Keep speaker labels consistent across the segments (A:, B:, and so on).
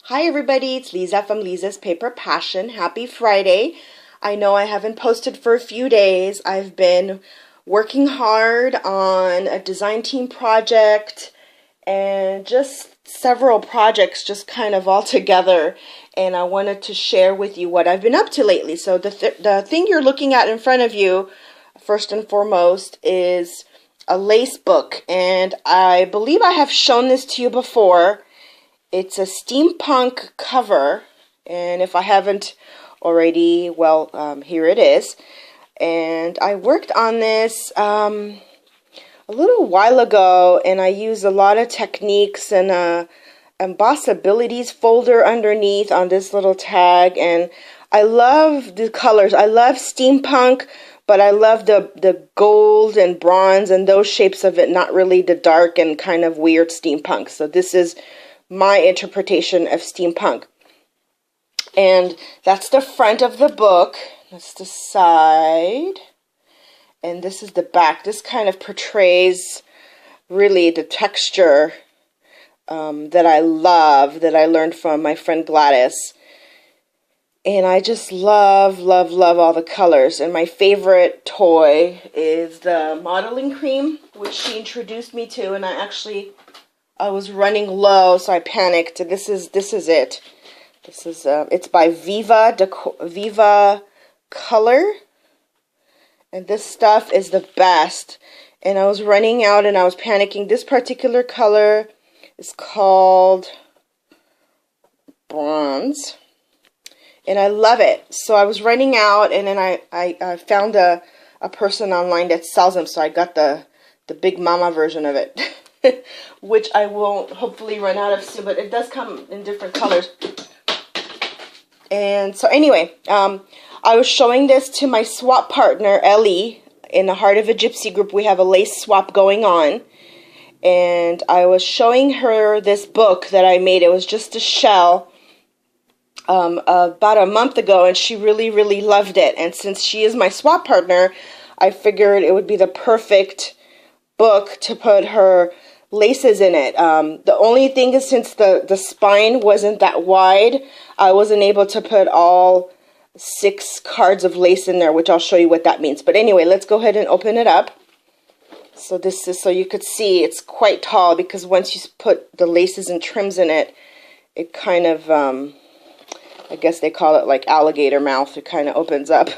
A: Hi everybody, it's Lisa from Lisa's Paper Passion. Happy Friday. I know I haven't posted for a few days. I've been working hard on a design team project and just several projects just kind of all together, and I wanted to share with you what I've been up to lately. So the thing you're looking at in front of you, first and foremost, is a lace book, and I believe I have shown this to you before. It's a steampunk cover, and if I haven't already, well, here it is. And I worked on this a little while ago, and I used a lot of techniques and embossabilities folder underneath on this little tag. And I love the colors. I love steampunk, but I love the gold and bronze and those shapes of it, not really the dark and kind of weird steampunk. So this is my interpretation of steampunk. And that's the front of the book. That's the side. And this is the back. This kind of portrays really the texture that I love, that I learned from my friend Gladys. And I just love, love, love all the colors. And my favorite toy is the modeling cream, which she introduced me to, and I was running low, so I panicked. This is it. This is it's by Viva Color, and this stuff is the best. And I was running out, and I was panicking. This particular color is called bronze, and I love it. So I was running out, and then I found a person online that sells them, so I got the Big Mama version of it. Which I will hopefully run out of soon, but it does come in different colors. And so anyway, I was showing this to my swap partner, Ellie, in the Heart of a Gypsy group. We have a lace swap going on. And I was showing her this book that I made. It was just a shell about a month ago, and she really, really loved it. And since she is my swap partner, I figured it would be the perfect book to put her laces in it. The only thing is, since the spine wasn't that wide, I wasn't able to put all 6 cards of lace in there, which I'll show you what that means. But anyway, let's go ahead and open it up. So this is, so you could see it's quite tall, because once you put the laces and trims in it, it kind of, I guess they call it like alligator mouth. It kind of opens up.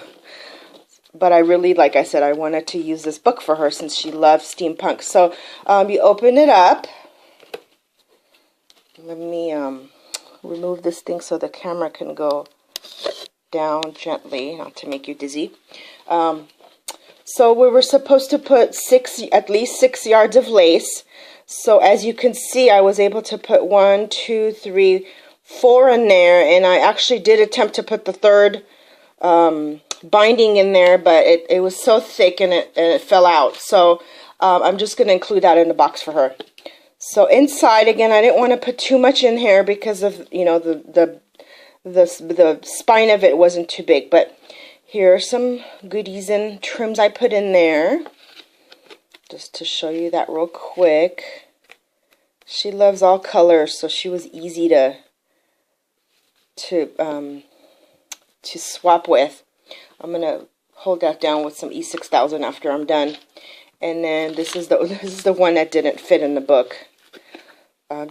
A: But I really, like I said, I wanted to use this book for her since she loves steampunk. So you open it up. Let me remove this thing so the camera can go down gently, not to make you dizzy. So we were supposed to put at least 6 yards of lace. So as you can see, I was able to put 1, 2, 3, 4 in there. And I actually did attempt to put the third binding in there, but it was so thick and it fell out. So I'm just going to include that in the box for her. So inside, again, I didn't want to put too much in here because of, you know, the spine of it wasn't too big. But here are some goodies and trims I put in there, just to show you that real quick. She loves all colors, so she was easy to swap with. I'm going to hold that down with some E6000 after I'm done. And then this is the one that didn't fit in the book.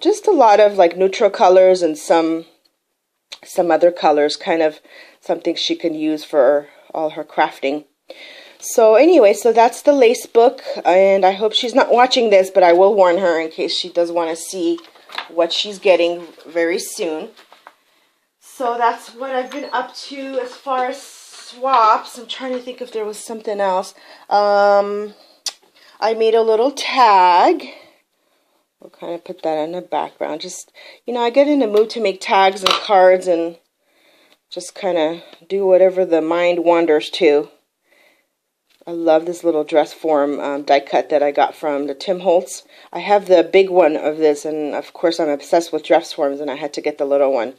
A: Just a lot of like neutral colors and some other colors, kind of something she can use for all her crafting. So anyway, so that's the lace book, and I hope she's not watching this, but I will warn her in case she does want to see what she's getting very soon. So that's what I've been up to as far as swaps. I'm trying to think if there was something else. I made a little tag. We'll kind of put that in the background. Just, you know, I get in the mood to make tags and cards and just kind of do whatever the mind wanders to. I love this little dress form die cut that I got from the Tim Holtz. I have the big one of this, and of course I'm obsessed with dress forms, and I had to get the little one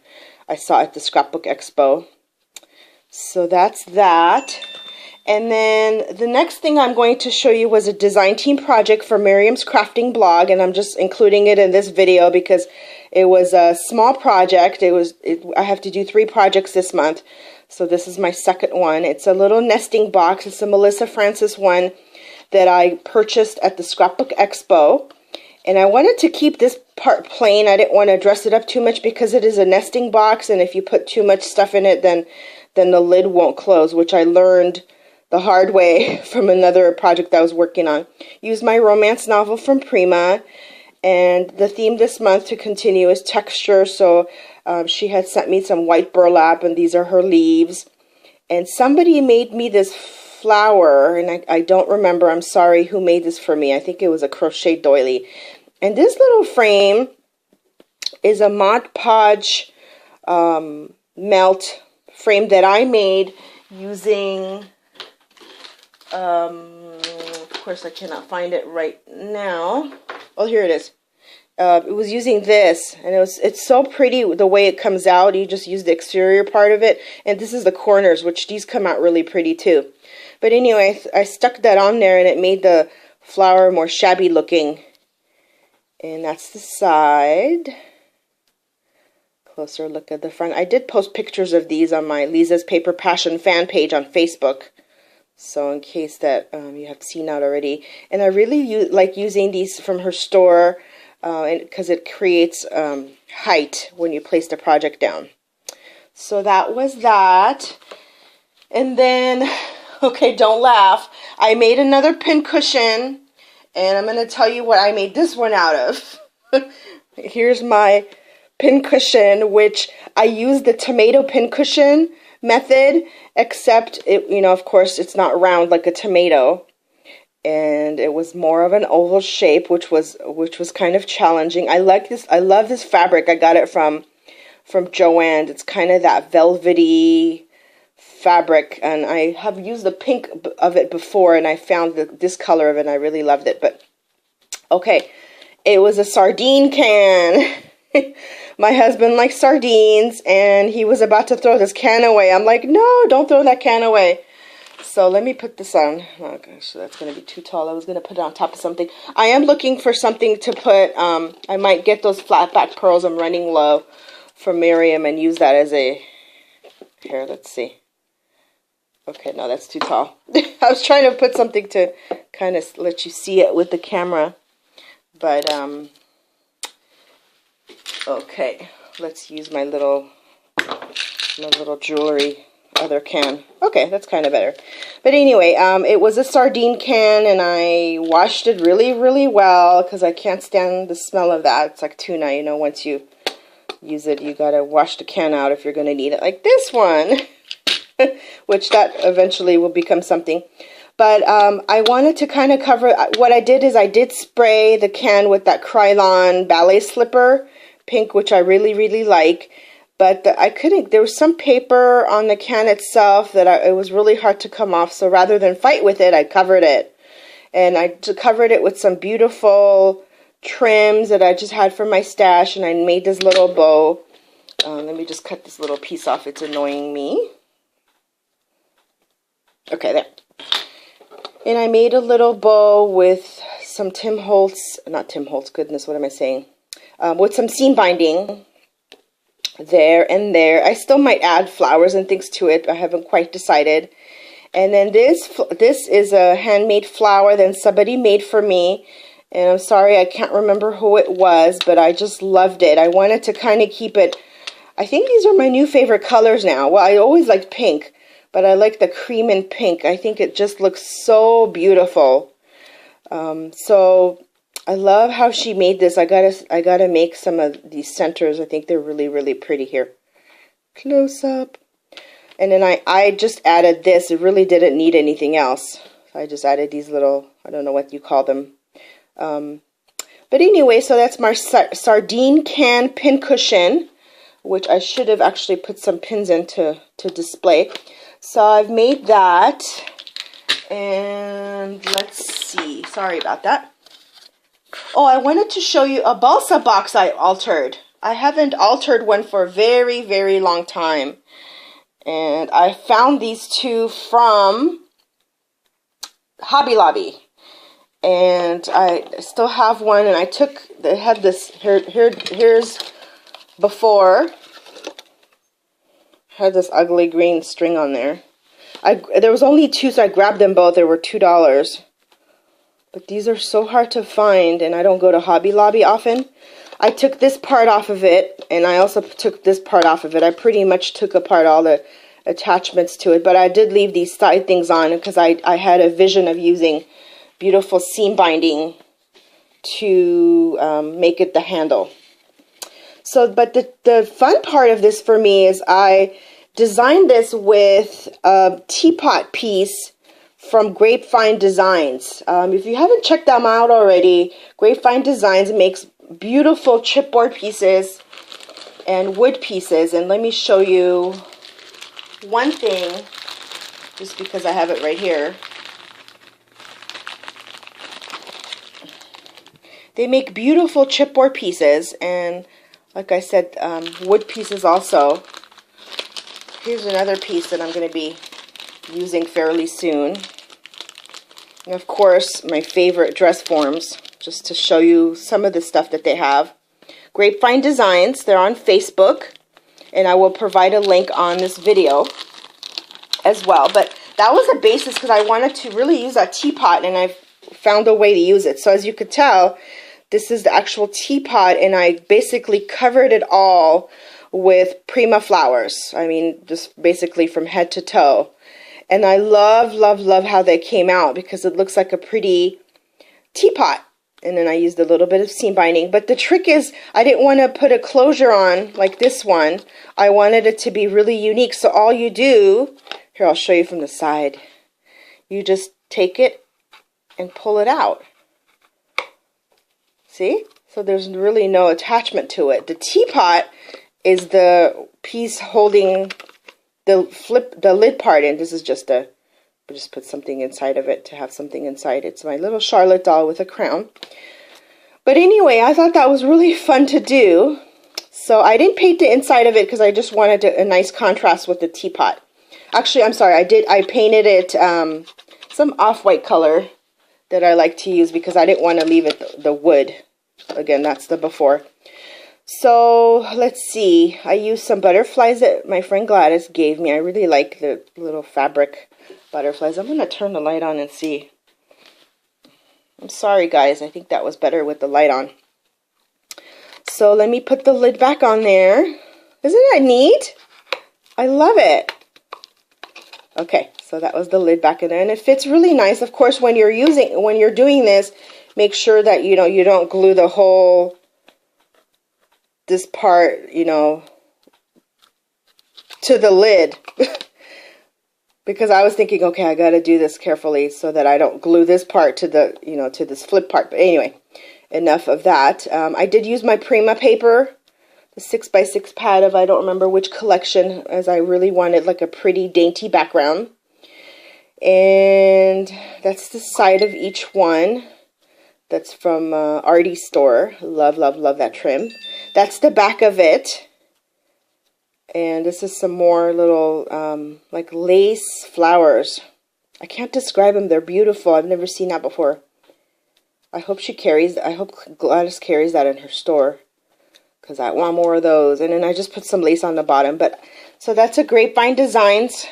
A: I saw at the Scrapbook Expo. So that's that. And then the next thing I'm going to show you was a design team project for Miriam's crafting blog, and I'm just including it in this video because it was a small project. I have to do 3 projects this month, so this is my second one. It's a little nesting box. It's a Melissa Francis one that I purchased at the Scrapbook Expo, and I wanted to keep this part plain. I didn't want to dress it up too much because it is a nesting box, and if you put too much stuff in it, then the lid won't close, which I learned the hard way from another project I was working on. Use my romance novel from Prima, and the theme this month to continue is texture. So she had sent me some white burlap, and these are her leaves. And somebody made me this flower, and I don't remember. I'm sorry who made this for me. I think it was a crochet doily. And this little frame is a Mod Podge melt frame that I made using... of course I cannot find it right now. Oh, here it is. It was using this, and it's so pretty the way it comes out. You just use the exterior part of it, and this is the corners, which these come out really pretty too. But anyway, I stuck that on there, and it made the flower more shabby looking. And that's the side. Closer look at the front. I did post pictures of these on my Lisa's Paper Passion fan page on Facebook. So in case that you have seen that already. And I really like using these from her store because it creates height when you place the project down. So that was that. And then, okay, don't laugh. I made another pincushion, and I'm going to tell you what I made this one out of. Here's my pincushion, which I used the tomato pincushion method, except it, you know, of course it's not round like a tomato, and it was more of an oval shape, which was kind of challenging. I like this. I love this fabric. I got it from Joann. It's kind of that velvety fabric, and I have used the pink of it before, and I found this color of it and I really loved it. But okay, it was a sardine can. My husband likes sardines, and he was about to throw this can away. I'm like, no, don't throw that can away. So let me put this on. Oh gosh, that's going to be too tall. I was going to put it on top of something. I am looking for something to put, I might get those flat back pearls. I'm running low for Miriam and use that as a, here, let's see. Okay, no, that's too tall. I was trying to put something to kind of let you see it with the camera. But, okay, let's use my little jewelry other can. Okay, that's kind of better. But anyway, it was a sardine can, and I washed it really, really well because I can't stand the smell of that. It's like tuna, you know, once you use it, you gotta wash the can out if you're gonna need it, like this one, which that eventually will become something. But I wanted to kind of cover, what I did is I did spray the can with that Krylon ballet slipper pink, which I really, really like. But I couldn't, there was some paper on the can itself that it was really hard to come off. So rather than fight with it, I covered it. And I covered it with some beautiful trims that I just had from my stash. And I made this little bow. Let me just cut this little piece off. It's annoying me. Okay, there. And I made a little bow with some Tim Holtz, not Tim Holtz, goodness, what am I saying? With some seam binding. There and there. I still might add flowers and things to it. I haven't quite decided. And then this is a handmade flower that somebody made for me. And I'm sorry, I can't remember who it was, but I just loved it. I wanted to kind of keep it. I think these are my new favorite colors now. Well, I always liked pink, but I like the cream and pink. I think it just looks so beautiful. So I love how she made this. I gotta make some of these centers. I think they're really, really pretty here. Close up. And then I just added this. It really didn't need anything else. I just added these little, I don't know what you call them. But anyway, so that's my sardine can pincushion, which I should have actually put some pins in to display. So I've made that. And let's see. Sorry about that. Oh, I wanted to show you a balsa box I altered. I haven't altered one for a very, very long time. And I found these two from Hobby Lobby. And I still have one, and I had this, here's before, had this ugly green string on there. There was only 2, so I grabbed them both. They were $2. But these are so hard to find, and I don't go to Hobby Lobby often. I took this part off of it, and I also took this part off of it. I pretty much took apart all the attachments to it, but I did leave these side things on because I had a vision of using beautiful seam binding to make it the handle. So, but the fun part of this for me is I designed this with a teapot piece from Grapevine Designs. If you haven't checked them out already, Grapevine Designs makes beautiful chipboard pieces and wood pieces. And let me show you one thing, just because I have it right here. They make beautiful chipboard pieces, and like I said, wood pieces also. Here's another piece that I'm going to be using fairly soon. And of course, my favorite dress forms, just to show you some of the stuff that they have. Grapevine Designs, they're on Facebook, and I will provide a link on this video as well. But that was the basis because I wanted to really use that teapot, and I've found a way to use it. So as you could tell, this is the actual teapot, and I basically covered it all with Prima flowers. I mean, just basically from head to toe. And I love, love, love how they came out because it looks like a pretty teapot. And then I used a little bit of seam binding. But the trick is, I didn't want to put a closure on like this one. I wanted it to be really unique. So all you do, here I'll show you from the side. You just take it and pull it out. See? So there's really no attachment to it. The teapot is the piece holding the lid part, and this is just just put something inside of it to have something inside. It's my little Charlotte doll with a crown. But anyway, I thought that was really fun to do. So I didn't paint the inside of it because I just wanted a nice contrast with the teapot. Actually, I'm sorry, I painted it some off-white color that I like to use because I didn't want to leave it the wood. Again, that's the before. So let's see. I used some butterflies that my friend Gladys gave me. I really like the little fabric butterflies. I'm going to turn the light on and see. I'm sorry, guys. I think that was better with the light on. So let me put the lid back on there. Isn't that neat? I love it. Okay, so that was the lid back in there, and it fits really nice. Of course, when you're doing this, make sure that you don't glue the whole this part, to the lid. Because I was thinking, okay, I got to do this carefully so that I don't glue this part to the, to this flip part. But anyway, enough of that. I did use my Prima paper, the 6x6 pad of I don't remember which collection, as I really wanted like a pretty dainty background. And that's the side of each one. That's from Artie's store. Love, love, love that trim. That's the back of it. And this is some more little like lace flowers. I can't describe them. They're beautiful. I've never seen that before. I hope Gladys carries that in her store, because I want more of those. And then I just put some lace on the bottom. But so that's a Grapevine Designs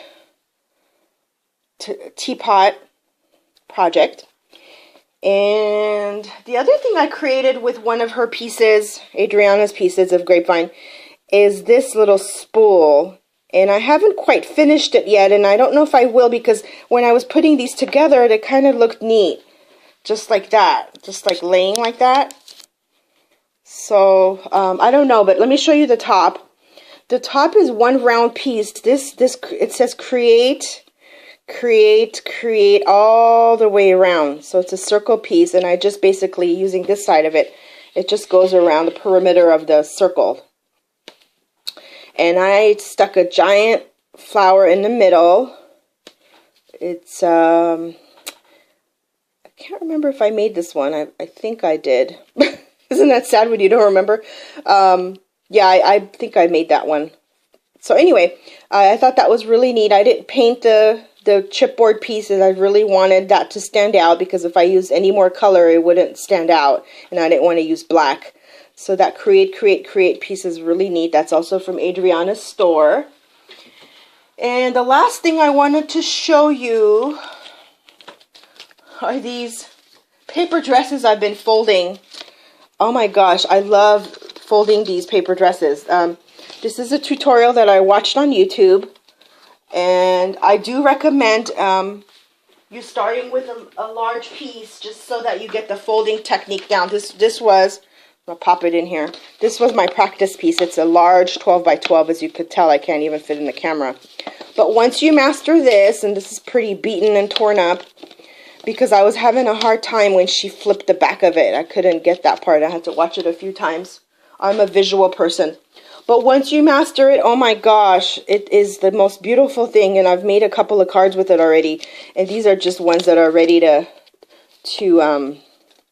A: teapot project. And the other thing I created with one of her pieces, Adriana's pieces of Grapevine, is this little spool. And I haven't quite finished it yet, and I don't know if I will, because when I was putting these together, it kind of looked neat. Just like that. Just like laying like that. So, I don't know, but let me show you the top. The top is one round piece. It says create all the way around. So it's a circle piece, and I just basically, using this side of it, it just goes around the perimeter of the circle. And I stuck a giant flower in the middle. It's, I can't remember if I made this one. I think I did. Isn't that sad when you don't remember? Yeah, I think I made that one. So anyway, I thought that was really neat. I didn't paint the the chipboard pieces, I really wanted that to stand out because if I used any more color, it wouldn't stand out, and I didn't want to use black. So that create piece is really neat. That's also from Adriana's store. And the last thing I wanted to show you are these paper dresses I've been folding. Oh my gosh, I love folding these paper dresses. This is a tutorial that I watched on YouTube, and I do recommend you starting with a large piece just so that you get the folding technique down. This was, I'll pop it in here. This was my practice piece. It's a large 12 by 12. As you could tell, I can't even fit in the camera. But once you master this, and this is pretty beaten and torn up, because I was having a hard time when she flipped the back of it. I couldn't get that part. I had to watch it a few times. I'm a visual person. But once you master it, oh my gosh, it is the most beautiful thing. And I've made a couple of cards with it already. And these are just ones that are ready to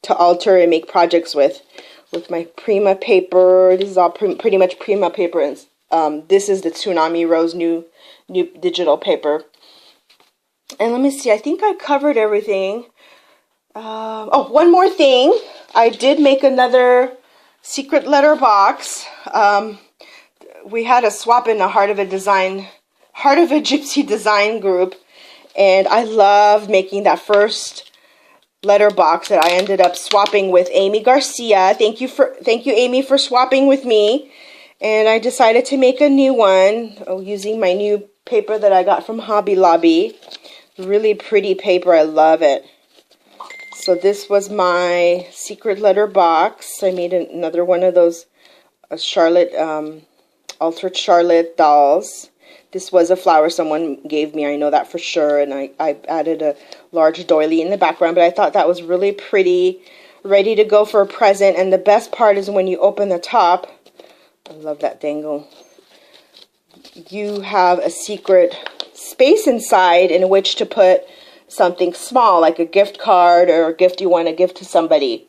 A: alter and make projects with my Prima paper. This is all pretty much Prima paper. And this is the Tsunami Rose new digital paper. And let me see, I think I covered everything. Oh, one more thing. I did make another secret letter box. We had a swap in the Heart of a Gypsy design group. And I love making that first letter box that I ended up swapping with Amy Garcia. Thank you, Amy, for swapping with me. And I decided to make a new one using my new paper that I got from Hobby Lobby. Really pretty paper. I love it. So this was my secret letter box. I made another one of those Charlotte, altered Charlotte dolls. This was a flower someone gave me. I know that for sure. And I added a large doily in the background. But I thought that was really pretty. Ready to go for a present. And the best part is when you open the top. I love that dangle. You have a secret space inside in which to put something small, like a gift card or a gift you want to give to somebody.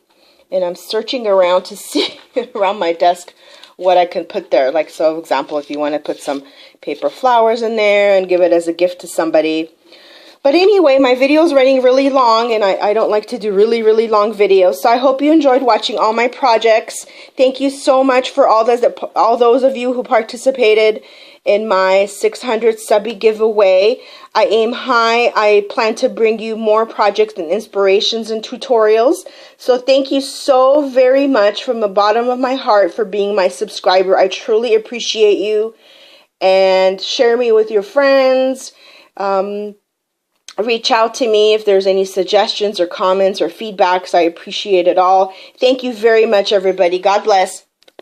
A: And I'm searching around to see around my desk what I can put there. Like, so, for example, if you want to put some paper flowers in there and give it as a gift to somebody. But anyway, my video is running really long, and I don't like to do really long videos. So I hope you enjoyed watching all my projects. Thank you so much for all those of you who participated in my 600 subby giveaway. I aim high. I plan to bring you more projects and inspirations and tutorials. So thank you so very much from the bottom of my heart for being my subscriber. I truly appreciate you. And share me with your friends. Reach out to me if there's any suggestions or comments or feedbacks. I appreciate it all. Thank you very much, everybody. God bless.